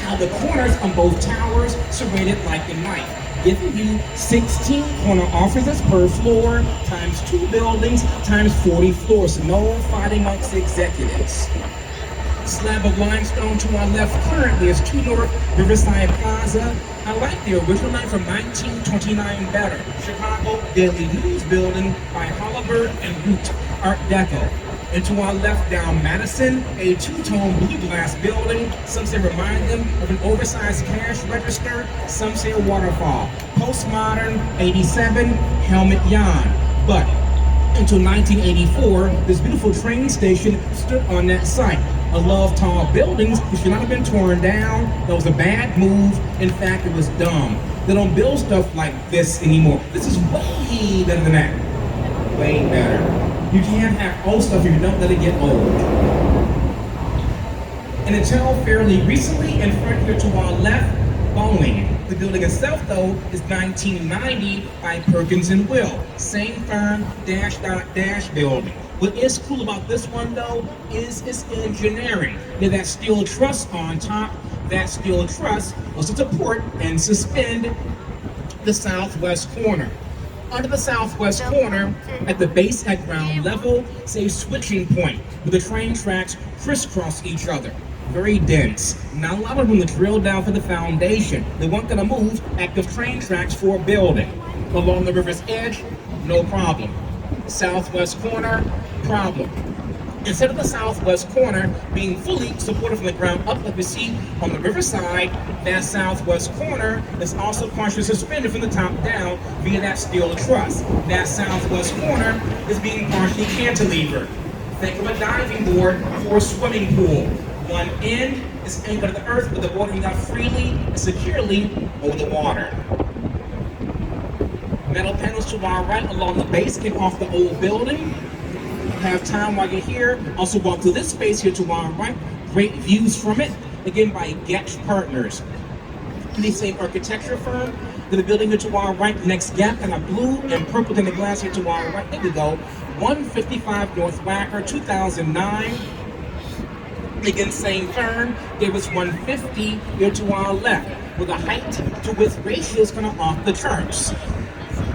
How the corners on both towers serrated like a knife, giving you 16 corner offices per floor, times 2 buildings, times 40 floors. So no fighting amongst the executives. Slab of limestone to our left currently is 2 North Riverside Plaza. I like the original name from 1929 better. Chicago Daily News Building by Holliver and Root Art Deco. And to our left down Madison, a 2-tone blue glass building. Some say remind them of an oversized cash register. Some say a waterfall. Postmodern, 87, Helmut Jan. But until 1984, this beautiful train station stood on that site. I love tall buildings. It should not have been torn down. That was a bad move. In fact, it was dumb. They don't build stuff like this anymore. This is way better than that. Way better. You can't have old stuff if you don't let it get old. And until fairly recently, in front here to our left, Boeing. The building itself, though, is 1990 by Perkins and Will. Same firm, dash building. What is cool about this one, though, is its engineering. There's that steel truss on top. That steel truss was to support and suspend the southwest corner. Under the southwest corner, at the base at ground level, is a switching point where the train tracks crisscross each other. Very dense. Not a lot of room to drill down for the foundation. They weren't going to move active train tracks for a building. Along the river's edge, no problem. Southwest corner, problem. Instead of the southwest corner being fully supported from the ground up, like we see on the riverside, that southwest corner is also partially suspended from the top down via that steel truss. That southwest corner is being partially cantilevered. Think of a diving board for a swimming pool. One end is anchored to the earth with the water going out freely and securely over the water. Metal panels to our right along the base came off the old building. Have time while you're here. Also walk through this space here to our right. Great views from it. Again by Getch Partners. The same architecture firm. The building here to our right. Next gap kind of blue and purple in the glass here to our right. There we go. 155 North Wacker, 2009. Again, same firm, gave us 150 here to our left, with the height to width ratios kind of off the charts.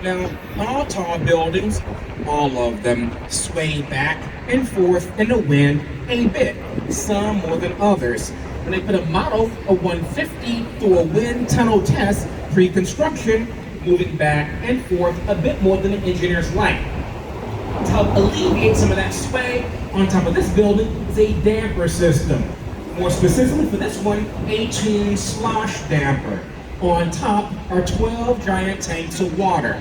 Now, all tall buildings, all of them, sway back and forth in the wind a bit, some more than others. When they put a model of 150 through a wind tunnel test, pre-construction, moving back and forth a bit more than the engineers like. To help alleviate some of that sway, on top of this building is a damper system. More specifically for this one, a tuned slosh damper. On top are 12 giant tanks of water.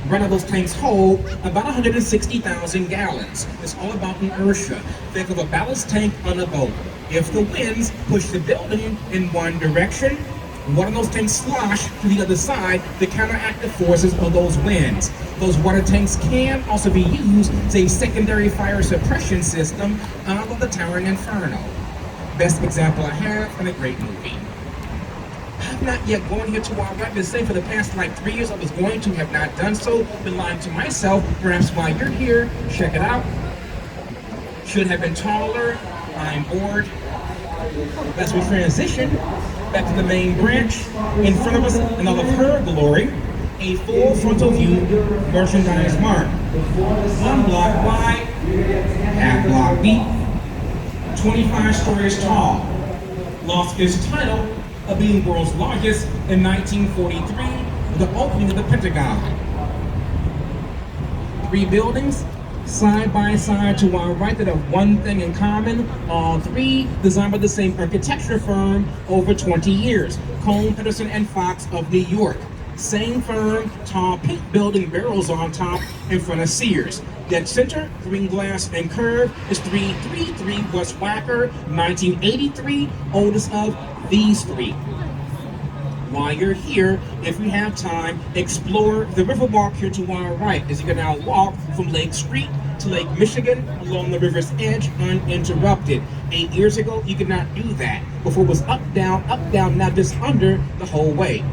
One of those tanks hold about 160,000 gallons. It's all about inertia. Think of a ballast tank on a boat. If the winds push the building in one direction, one of those tanks slosh to the other side to counteract the forces of those winds. Those water tanks can also be used as a secondary fire suppression system out of the Towering Inferno. Best example I have in a great movie. I've not yet gone here to our right. Been saying for the past 3 years I was going to, have not done so. Been lying to myself. Perhaps while you're here, check it out. Should have been taller. I'm bored. As we transition back to the main branch, in front of us, in all of her glory, a full frontal view merchandise mart. 1 block wide, half block deep, 25 stories tall. Lost its title of being world's largest in 1943 with the opening of the Pentagon. 3 buildings, side by side to our right, that have one thing in common. All 3 designed by the same architecture firm over 20 years, Cone, Peterson, and Fox of New York. Same firm, tall pink building barrels on top in front of Sears. Dead center, green glass and curve is 333 West Wacker, 1983, oldest of these 3. While you're here, if you have time, explore the Riverwalk here to our right, as you can now walk from Lake Street to Lake Michigan along the river's edge uninterrupted. 8 years ago, you could not do that. Before it was up, down, now just under the whole way.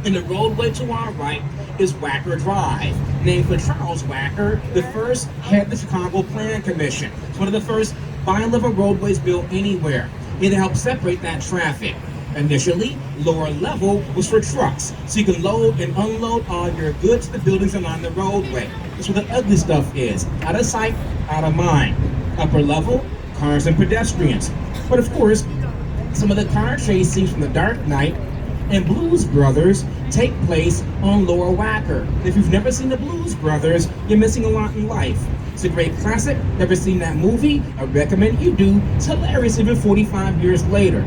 And the roadway to our right is Wacker Drive, named for Charles Wacker, the first head of the Chicago Plan Commission. It's one of the first bi-level roadways built anywhere. It helps separate that traffic. Initially, lower level was for trucks, so you can load and unload all your goods to the buildings along the roadway. That's where the ugly stuff is. Out of sight, out of mind. Upper level, cars and pedestrians. But of course, some of the car chase scenes from The Dark Knight and Blues Brothers take place on Lower Wacker. If you've never seen the Blues Brothers, you're missing a lot in life. It's a great classic. Never seen that movie? I recommend you do. It's hilarious even 45 years later.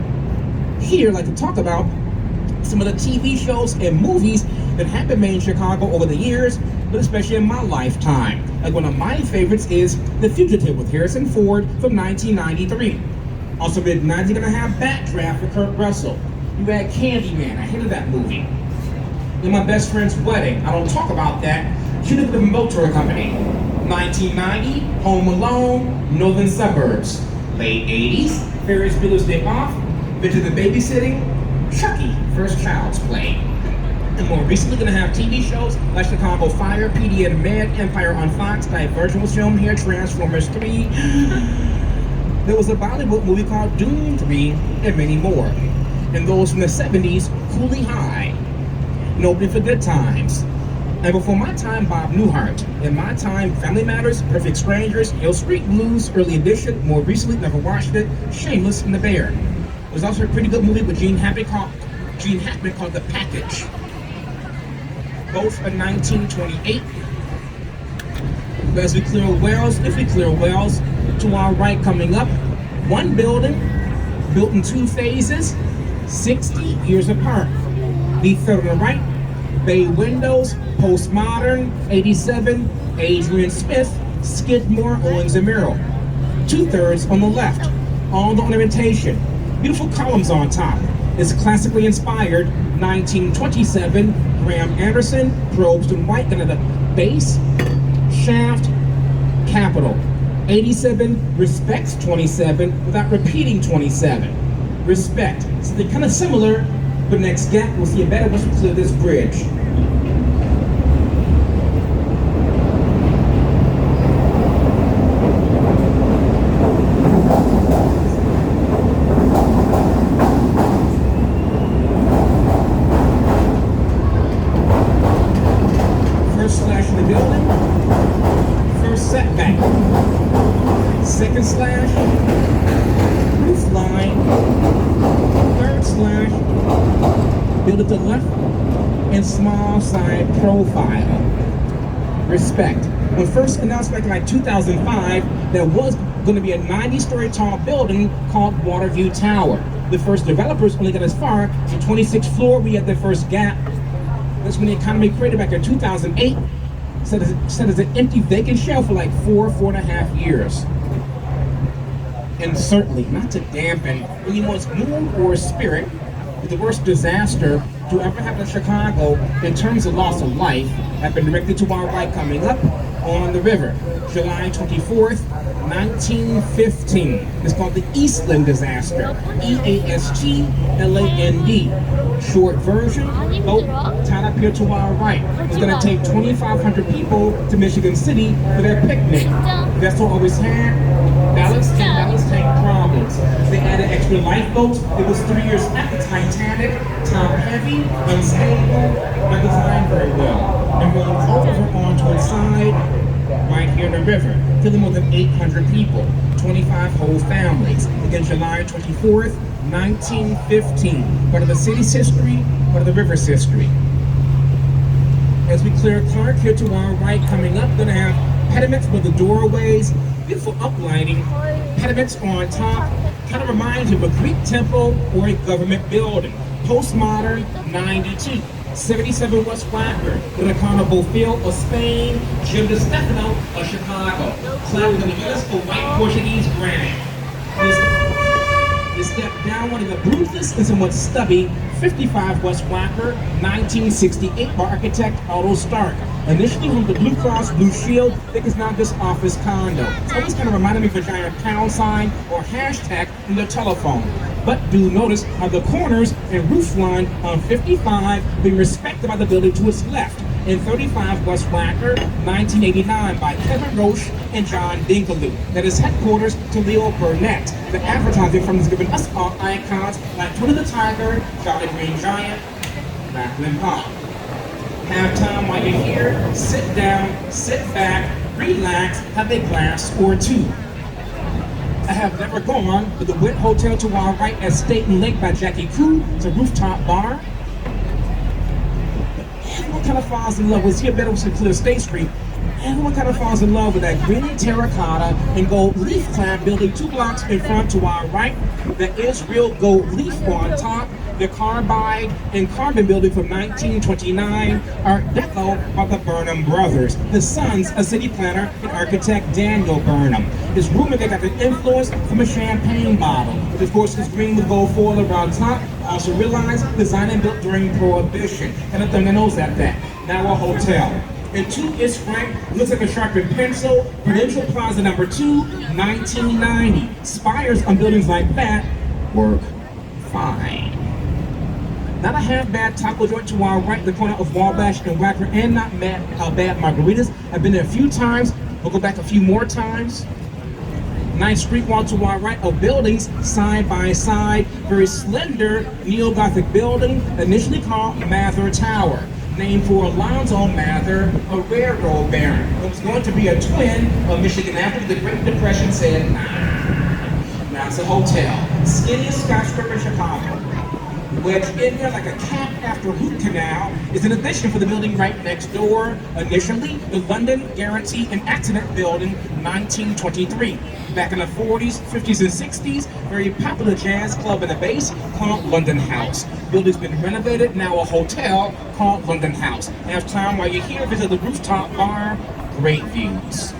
Here, I'd like to talk about some of the TV shows and movies that have been made in Chicago over the years, but especially in my lifetime. Like one of my favorites is The Fugitive with Harrison Ford from 1993. Also mid-90s, you're gonna have Backdraft with Kurt Russell. You had Candyman, I hated that movie. In My Best Friend's Wedding, I don't talk about that. Shoot Up the Motor Company. 1990, Home Alone, Northern Suburbs. Late 80s, Ferris Bueller's Day Off, Visit the Babysitting, Chucky, First Child's Play. And more recently, gonna have TV shows like Chicago Fire, PD and Med, Empire on Fox, Divergent was filmed here, Transformers 3. There was a Bollywood movie called Doom 3, and many more. And those from the 70s, Cooley High, and Opening for Good Times. And before my time, Bob Newhart. In my time, Family Matters, Perfect Strangers, Hill Street Blues, Early Edition, more recently, never watched it, Shameless and The Bear. There's also a pretty good movie with Gene Hackman called The Package. Both are 1928. But as we clear wells, to our right coming up, one building, built in two phases, 60 years apart. The third on the right, bay windows, postmodern, 87, Adrian Smith, Skidmore, Owens and Merrill. 2/3 on the left, all the ornamentation. Beautiful columns on top. It's classically inspired 1927 Graham Anderson, Probst and White, and the base, shaft, capital. 87 respects 27 without repeating 27. Respect. So they're kind of similar, but next gap we'll see a better once we clear this bridge. Setback. Second slash, roof line. Third slash, build it to left, and small side profile. Respect. When first announced back in like 2005, there was going to be a 90-story tall building called Waterview Tower. The first developers only got as far as the 26th floor. We had the first gap. That's when the economy created back in 2008. Set as an empty vacant shell for like 4.5 years. And certainly not to dampen anyone's mood or spirit, but the worst disaster to ever happen in Chicago in terms of loss of life happened directly to our right coming up on the river. July 24th, 1915. It's called the Eastland disaster. EASTLAND. Short version, boat tied up here to our right. It's going to take 2,500 people to Michigan City for their picnic. Vessel always had ballast tank problems. They added extra lifeboats. It was 3 years after Titanic. Top heavy, unstable, not designed very well. And rolled over onto its side right here in the river, killing more than 800 people, 25 whole families. Again, July 24th, 1915. Part of the city's history, part of the river's history. As we clear Clark here to our right coming up, gonna have pediments with the doorways, beautiful uplighting, pediments on top, kind of reminds you of a Greek temple or a government building. Postmodern, 92. 77 West Wacker, Ricardo Bofill of Spain, Jim DeStefano of Chicago. Clapped in the beautiful white Portuguese granite. You step down one of the ruthless and somewhat stubby 55 West Wacker, 1968 by architect Otto Stark. Initially from the Blue Cross Blue Shield, I think it's now this office condo. It's always kind of reminded me of a giant pound sign or hashtag in the telephone. But do notice how the corners and roof line on 55 being respected by the building to its left. and 35 West Wacker, 1989 by Kevin Roche and John Dinkeloo. That is headquarters to Leo Burnett. The advertising firm has given us our icons like Twitter the Tiger, Jolly Green Giant, Macklin Pop. Have time while you're here, sit down, sit back, relax, have a glass or two. I have never gone to the Wynn Hotel to our right at Staten Lake by Jackie Koo. It's a rooftop bar. Everyone kind of falls in love with here better with Clear State Street. Everyone kind of falls in love with that green and terracotta and gold leaf clad building 2 blocks in front to our right. There is real gold leaf on top. The carbide and carbon building from 1929, Art Deco by the Burnham brothers. The sons, a city planner and architect Daniel Burnham. It's rumored they got the influence from a champagne bottle. But of course, this green with gold foil around top. Also realized designed and built during Prohibition. And a thing that knows that. Now a hotel. And 2 is Frank, looks like a sharpened pencil. Prudential Plaza number 2, 1990. Spires on buildings like that work fine. Not a half-bad taco joint to our right, the corner of Wabash and Wacker, and not bad margaritas. I've been there a few times. We'll go back a few more times. Nice street wall to our right of buildings, side by side. Very slender neo-Gothic building, initially called Mather Tower, named for Alonzo Mather, a railroad baron. It was going to be a twin of Michigan after the Great Depression said, nah. Now it's a hotel. Skinniest skyscraper in Chicago. Wedged in there like a cat after a root canal is an addition for the building right next door. Initially, the London Guarantee and Accident Building, 1923. Back in the 40s, 50s, and 60s, very popular jazz club in the base called London House. Building's been renovated, now a hotel called London House. Have time while you're here, visit the rooftop bar, great views.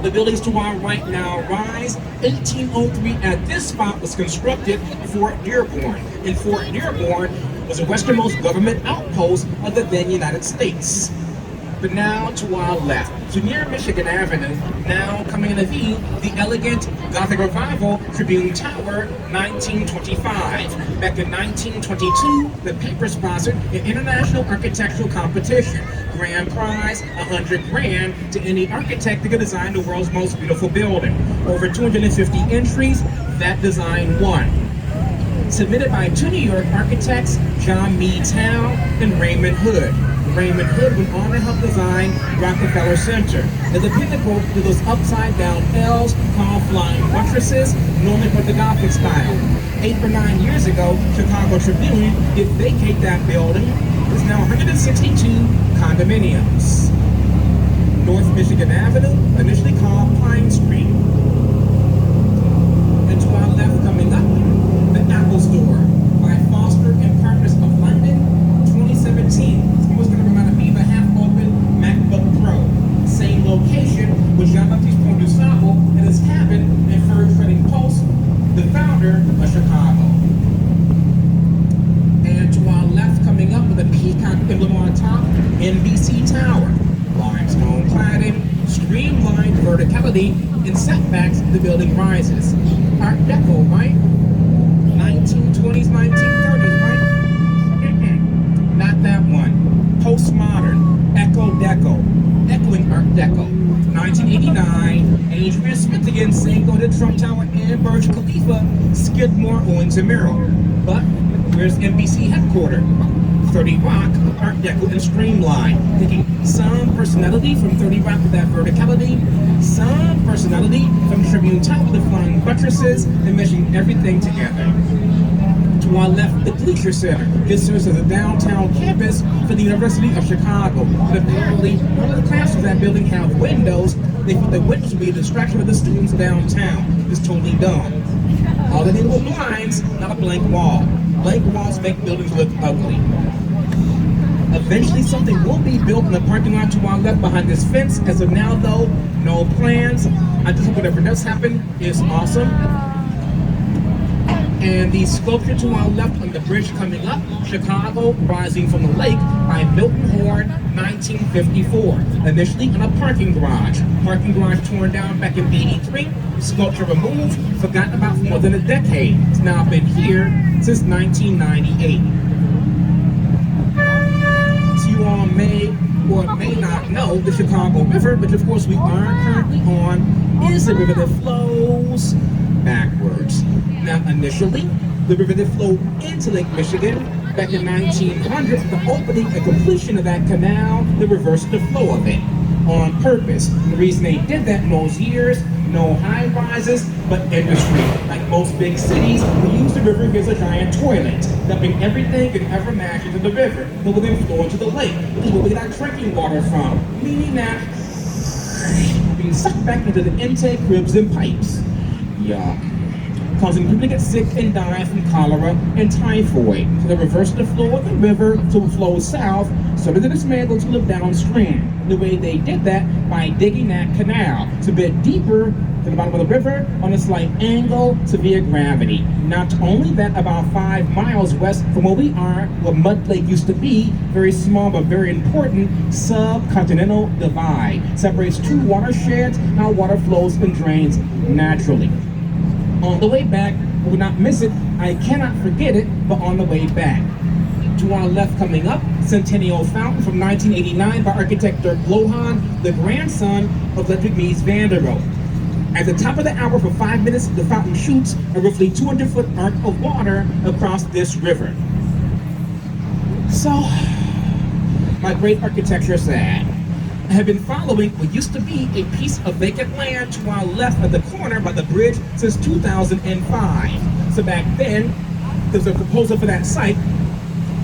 The buildings to our right now rise. 1803 at this spot was constructed Fort Dearborn. And Fort Dearborn was the westernmost government outpost of the then United States. But now to our left, so near Michigan Avenue, now coming into view, the elegant Gothic Revival Tribune Tower, 1925. Back in 1922, the paper sponsored an international architectural competition. Grand prize, 100 grand to any architect that could design the world's most beautiful building. Over 250 entries, that design won. Submitted by 2 New York architects, John Meetown and Raymond Hood. Raymond Hood went on to help design Rockefeller Center. At the pinnacle to those upside down L's called flying buttresses, normally for the Gothic style. 8 or 9 years ago, Chicago Tribune did vacate that building. There's now 162 condominiums. North Michigan Avenue, initially called Pine Street. And to our left coming up, the Apple Store by Foster and Partners of London, 2017. Was going to remind me of a half-open MacBook Pro. Same location with Jean-Baptiste Pont du Sable in his cabin and Ferg Trading Post, the founder of Chicago. And to our left, coming up with a peacock emblem on top, NBC Tower. Limestone cladding, streamlined verticality, and setbacks, the building rises. Art Deco, right? 1920s, 1930s, right? Not that one. Postmodern, Echo Deco, echoing Art Deco. 1989, Adrian Smith again singled the Trump Tower and Burj Khalifa, Skidmore, Owens and Merrill. But where's NBC headquarters? 30 Rock, Art Deco and Streamline, taking some personality from 30 Rock with that verticality, some personality from Tribune Tower with the flying buttresses, and meshing everything together. To our left, the Gleacher Center. This serves as a downtown campus for the University of Chicago. And apparently, none of the classrooms in that building have windows. They thought the windows would be a distraction for the students downtown. It's totally dumb. All they need were blinds, not a blank wall. Blank walls make buildings look ugly. Eventually, something will be built in the parking lot to our left behind this fence. As of now, though, no plans. I just hope whatever does happen is awesome. And the sculpture to our left on the bridge coming up, Chicago Rising from the Lake by Milton Horn, 1954. Initially in a parking garage. Parking garage torn down back in '83. Sculpture removed, forgotten about for more than a decade. It's now been here since 1998. So you all may or may not know the Chicago River, which of course we are currently on, is the river that flows backwards. Now, initially, the river that flowed into Lake Michigan back in 1900, the opening and completion of that canal, they reversed the flow of it on purpose. The reason they did that in those years, no high rises, but industry. Like most big cities, we use the river as a giant toilet, dumping everything it ever matches into the river that will then flow into the lake, which is where we get our drinking water from, meaning that being sucked back into the intake ribs and pipes. Yeah. Causing people to get sick and die from cholera and typhoid. So they reversed the flow of the river to flow south, so that it's able to live downstream. The way they did that by digging that canal. It's a bit deeper to the bottom of the river on a slight angle to via gravity. Not only that, about 5 miles west from where we are, where Mud Lake used to be, very small but very important subcontinental divide. Separates two watersheds, how water flows and drains naturally. On the way back, we will not miss it, I cannot forget it, but on the way back. To our left coming up, Centennial Fountain from 1989 by architect Dirk Lohan, the grandson of Ludwig Mies van der Rohe. At the top of the hour for 5 minutes, the fountain shoots a roughly 200-foot arc of water across this river. So, my great architecture said, I have been following what used to be a piece of vacant land to our left at the corner by the bridge since 2005. So back then, there was a proposal for that site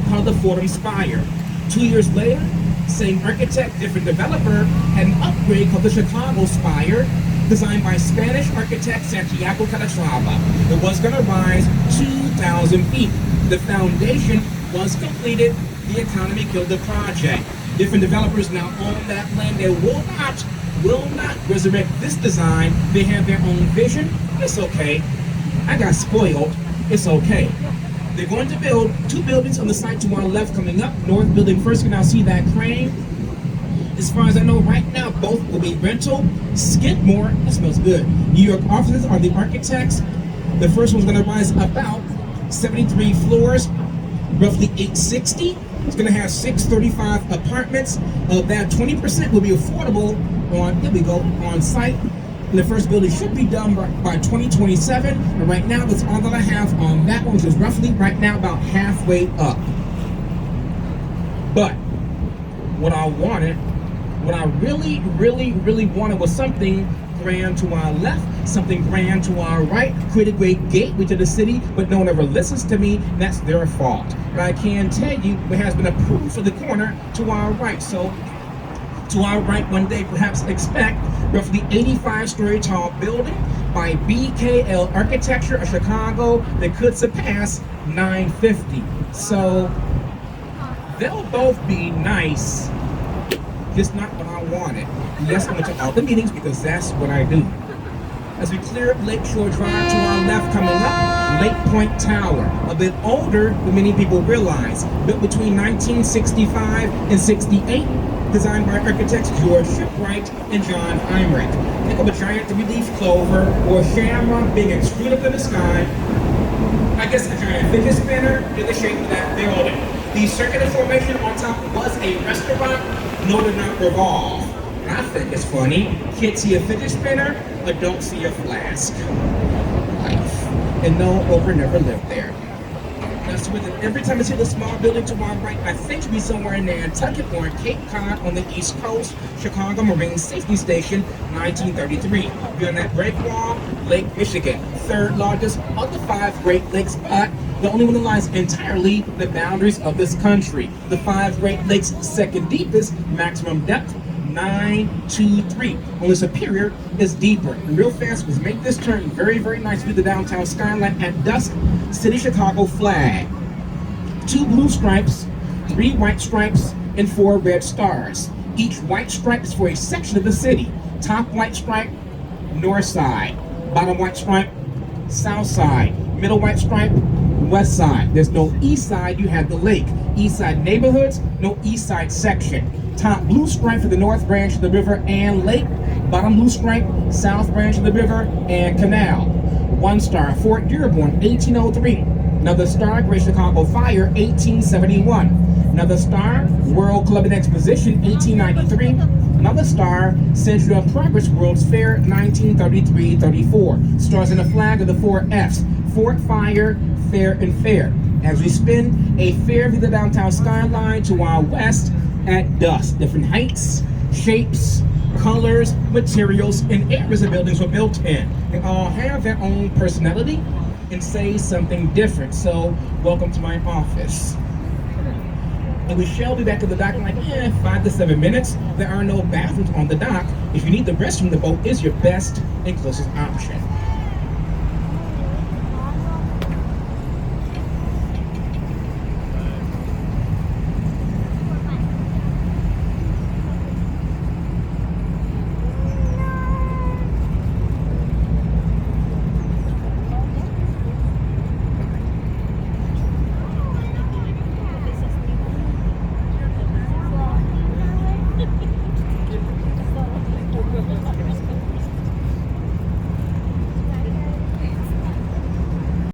called the Fordham Spire. 2 years later, same architect, different developer, had an upgrade called the Chicago Spire, designed by Spanish architect Santiago Calatrava. It was going to rise 2,000 feet. The foundation was completed. The economy killed the project. Different developers now own that land. They will not resurrect this design. They have their own vision. It's okay. I got spoiled. It's okay. They're going to build 2 buildings on the site to our left coming up. North building first, you can now see that crane. As far as I know right now, both will be rental. Skidmore, that smells good. New York offices are the architects. The first one's gonna rise about 73 floors, roughly 860. It's going to have 635 apartments. Of that, 20% will be affordable on site. And the first building should be done by 2027. And right now, that's all that I have on that one, which is roughly right now about halfway up. But what I really wanted was something grand to our left, something grand to our right, create a great gateway to the city, but no one ever listens to me, and that's their fault. But I can tell you, it has been approved for the corner to our right. So to our right, one day perhaps expect roughly 85-story tall building by BKL Architecture of Chicago that could surpass 950. So they'll both be nice, just not what I wanted. Yes, I'm going to all the meetings because that's what I do. As we clear up Lakeshore Drive to our left coming up, Lake Point Tower, a bit older than many people realize, built between 1965 and 68, designed by architects George Shipwright and John Heinrich. Think of a giant three-leaf clover or shamrock being extruded up in the sky. I guess a giant fidget spinner in the shape of that building. The circular formation on top was a restaurant, no, did not revolve. And I think it's funny, kids see a fidget spinner, adults see a flask. Life. And no, Oprah never lived there. That's with it. Every time I see the small building to my right, I think to be somewhere in Nantucket or in Cape Cod on the East Coast, Chicago Marine Safety Station, 1933. Beyond that break wall, Lake Michigan, third largest of the 5 Great Lakes, but the only one that lies entirely the boundaries of this country. The 5 Great Lakes' second deepest, maximum depth, 923. Only Superior is deeper. And real fast, let's make this turn very, very nice with the downtown skyline at dusk. City Chicago flag. 2 blue stripes, 3 white stripes, and 4 red stars. Each white stripe is for a section of the city. Top white stripe, north side. Bottom white stripe, south side. Middle white stripe, west side. There's no east side, you have the lake. East side neighborhoods, no east side section. Top blue stripe for the north branch of the river and lake. Bottom blue stripe, south branch of the river and canal. 1 star, Fort Dearborn, 1803. Another star, Great Chicago Fire, 1871. Another star, World Club and Exposition, 1893. Another star, Century of Progress World's Fair, 1933-34. Stars in the flag of the 4 Fs, Fort, Fire, Fair, and Fair. As we spin a fair view of the downtown skyline to our west at dusk. Different heights, shapes, colors, materials, and areas the buildings were built in. They all have their own personality and say something different. So, welcome to my office. And we shall be back at the dock in like 5 to 7 minutes. There are no bathrooms on the dock. If you need the restroom, the boat is your best and closest option.